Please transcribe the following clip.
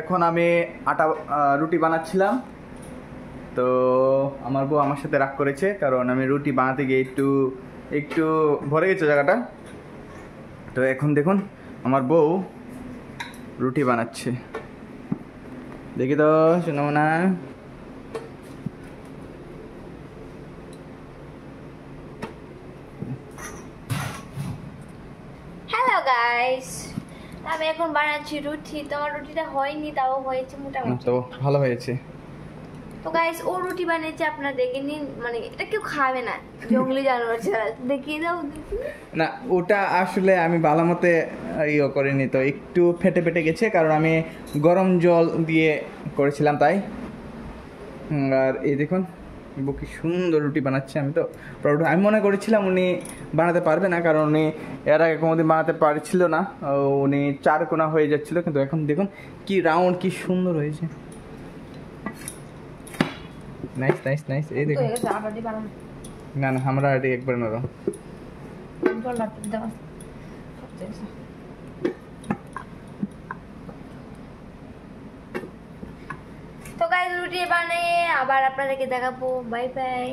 এখন আমি আটা রুটি বানাচ্ছিলাম। তো আমার বউ আমার সাথে রাগ করেছে, কারণ আমি রুটি বানাতে গিয়ে একটু ভরে গেছে জায়গাটা। তো এখন দেখুন আমার বউ রুটি বানাচ্ছে, দেখি তো শোনাবো না। হ্যালো গাইস, আমি এখন বানাচ্ছি রুটি। তোমার রুটিটা হয়নি, তাও হয়েছে মোটামুটি। তো ভালো হয়েছে। তো গাইস, ও রুটি বানিয়েছে, আপনারা দেখে নিন। মানে এটা কেউ খাবে না, জঙ্গলি জানোয়ার ছাড়া। দেখিয়ে দাও দেখি। না, ওটা আসলে আমি ভালো মতে ইয়ে করিনি, তো একটু ফেটে ফেটে গেছে, কারণ আমি গরম জল দিয়ে করেছিলাম তাই। আর এই দেখুন কি সুন্দর রুটি বানাচ্ছে। আমি মনে করেছিলাম উনি বানাতে পারবে না, কারণ উনি এর আগে কোনোদিন বানাতে পারছিল না, উনি চার কোনা হয়ে যাচ্ছিল। কিন্তু এখন দেখুন কি রাউন্ড, কি সুন্দর হয়েছে। Nice nice nice. এই দেখুন, না না আমরা এটি একবার নরম। তো গাইস, রুটি বানিয়ে আবার আপনাদেরকে দেখাবো। Bye bye.